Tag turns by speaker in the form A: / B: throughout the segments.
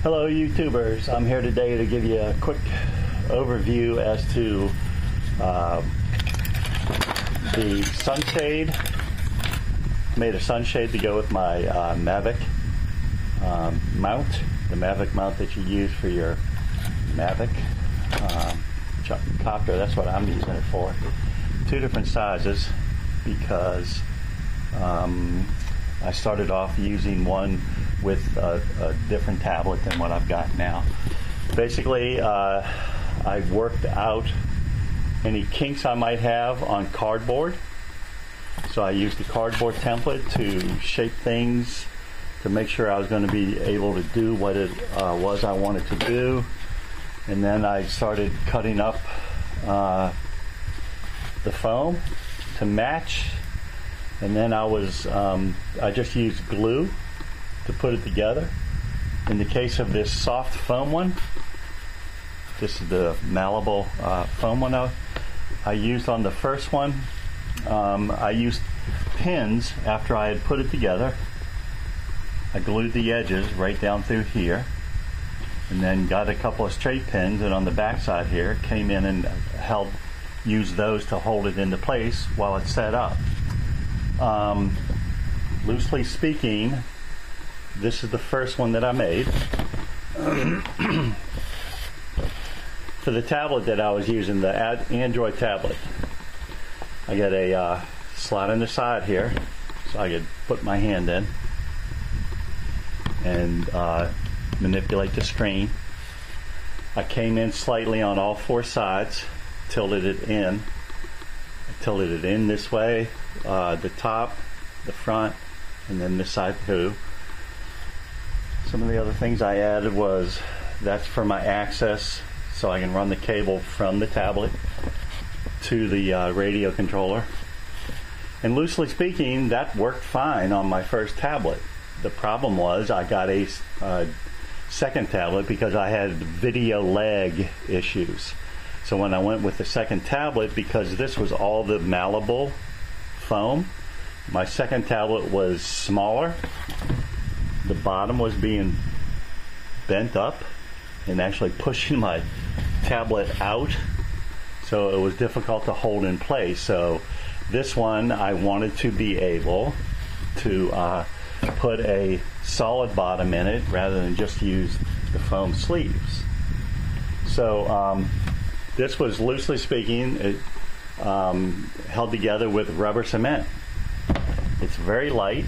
A: Hello YouTubers, I'm here today to give you a quick overview as to the sunshade. Made a sunshade to go with my Mavic mount, the Mavic mount that you use for your Mavic copter. That's what I'm using it for. Two different sizes because I started off using one with a different tablet than what I've got now. Basically, I've worked out any kinks I might have on cardboard. So I used the cardboard template to shape things to make sure I was going to be able to do what it was I wanted to do. And then I started cutting up the foam to match. And then I just used glue to put it together. In the case of this soft foam one, this is the malleable foam one I used on the first one. I used pins after I had put it together. I glued the edges right down through here, and then got a couple of straight pins, and on the back side here came in and used those to hold it into place while it's set up. Loosely speaking, this is the first one that I made. For the tablet that I was using, the Android tablet, I got a slot in the side here so I could put my hand in and manipulate the screen. I came in slightly on all four sides, tilted it in. I tilted it in this way, the top, the front, and then this side too. Some of the other things I added was that's for my access, so I can run the cable from the tablet to the radio controller. And loosely speaking, that worked fine on my first tablet. The problem was I got a second tablet because I had video lag issues. So when I went with the second tablet, because this was all the malleable foam, my second tablet was smaller. The bottom was being bent up and actually pushing my tablet out, so it was difficult to hold in place. So this one I wanted to be able to put a solid bottom in it rather than just use the foam sleeves. So this was, loosely speaking, it held together with rubber cement. It's very light.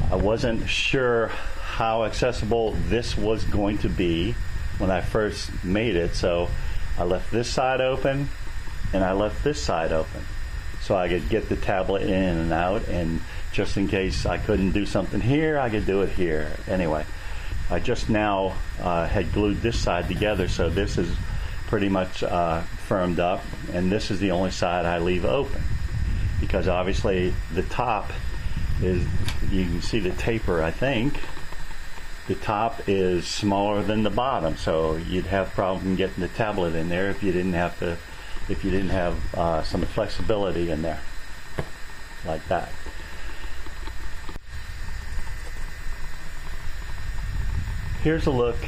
A: I wasn't sure how accessible this was going to be when I first made it, so I left this side open and I left this side open so I could get the tablet in and out, and just in case I couldn't do something here, I could do it here. Anyway, I just now had glued this side together, so this is pretty much firmed up, and this is the only side I leave open because obviously the top is, you can see the taper, I think. The top is smaller than the bottom, so you'd have problem getting the tablet in there if you didn't have some flexibility in there like that. Here's a look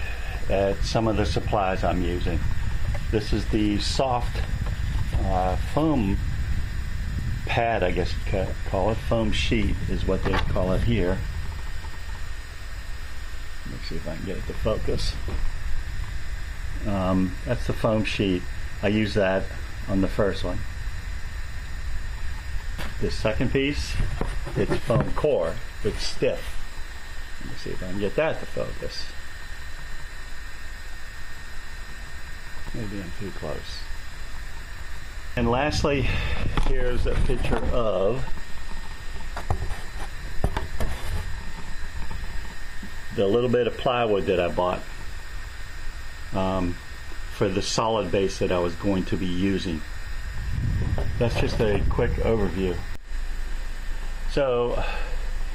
A: at some of the supplies I'm using. This is the soft foam pad, I guess you could call it. Foam sheet is what they call it here. Let me see if I can get it to focus. That's the foam sheet. I use that on the first one. This second piece, it's foam core. It's stiff. Let me see if I can get that to focus. Maybe I'm too close. And lastly, here's a picture of the little bit of plywood that I bought for the solid base that I was going to be using. That's just a quick overview. So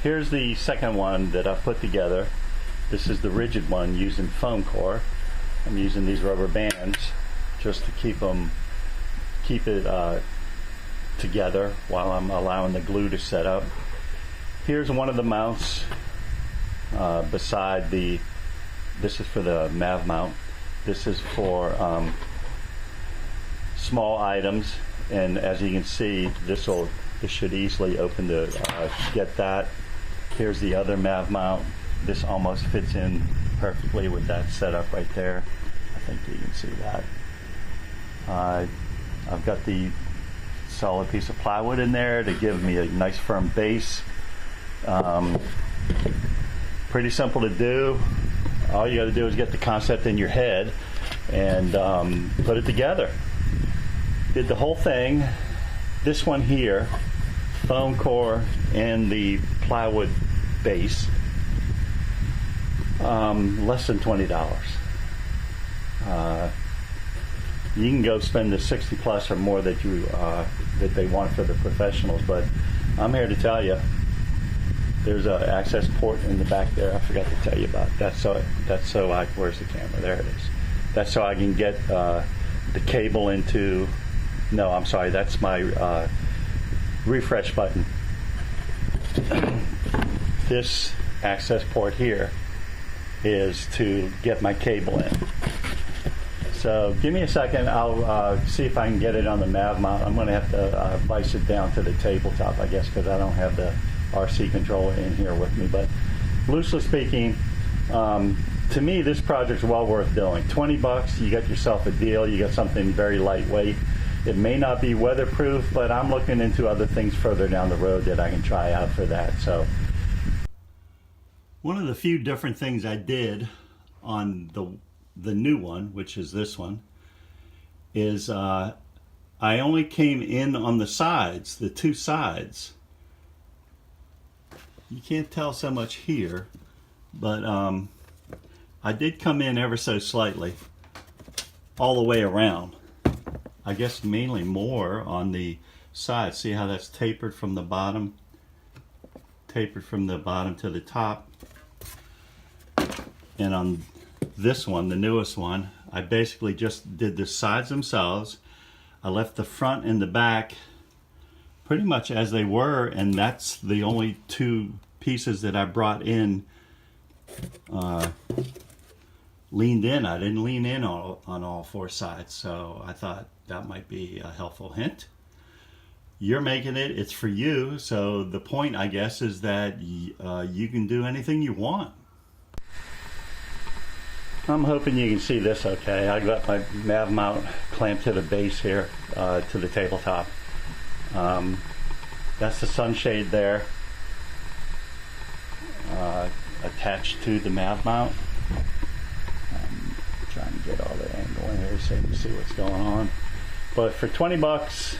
A: here's the second one that I put together. This is the rigid one using foam core. I'm using these rubber bands just to keep it together while I'm allowing the glue to set up. Here's one of the mounts beside the, this is for the MavMount. This is for small items, and as you can see, this should easily open to get that. Here's the other MavMount. This almost fits in perfectly with that setup right there. I think you can see that. I've got the solid piece of plywood in there to give me a nice firm base. Pretty simple to do. All you got to do is get the concept in your head and put it together. Did the whole thing. This one here, foam core and the plywood base, less than $20. You can go spend the 60 plus or more that you that they want for the professionals, but I'm here to tell you there's an access port in the back there. I forgot to tell you about that. So I, where's the camera? There it is. That's so I can get the cable into. No, I'm sorry. That's my refresh button. This access port here is to get my cable in. So give me a second. I'll see if I can get it on the MavMount. I'm going to have to vice it down to the tabletop, I guess, because I don't have the RC controller in here with me. But loosely speaking, to me, this project's well worth doing. $20, you got yourself a deal. You got something very lightweight. It may not be weatherproof, but I'm looking into other things further down the road that I can try out for that. So one of the few different things I did on the new one, which is this one, is I only came in on the sides, the two sides. You can't tell so much here, but I did come in ever so slightly all the way around. I guess mainly more on the side. See how that's tapered from the bottom? Tapered from the bottom to the top. And on this one, the newest one, I basically just did the sides themselves. I left the front and the back pretty much as they were, and that's the only two pieces that I brought in, leaned in. I didn't lean in on all four sides, so I thought that might be a helpful hint. You're making it, it's for you, so the point, I guess, is that you can do anything you want. I'm hoping you can see this okay. I got my MavMount clamped to the base here, to the tabletop. That's the sunshade there, attached to the MavMount. Trying to get all the angle in here so you can see what's going on. But for $20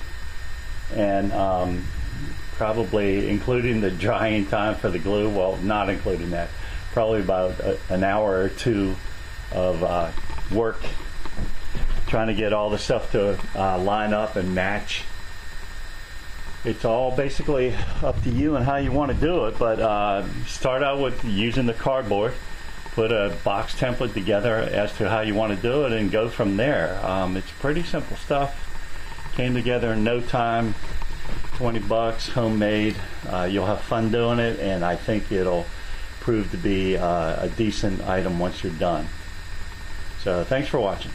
A: and probably including the drying time for the glue, well, not including that, probably about an hour or two of work trying to get all the stuff to line up and match. It's all basically up to you and how you want to do it, but start out with using the cardboard, put a box template together as to how you want to do it, and go from there. It's pretty simple stuff. Came together in no time. $20, homemade. You'll have fun doing it, and I think it'll prove to be a decent item once you're done. So thanks for watching.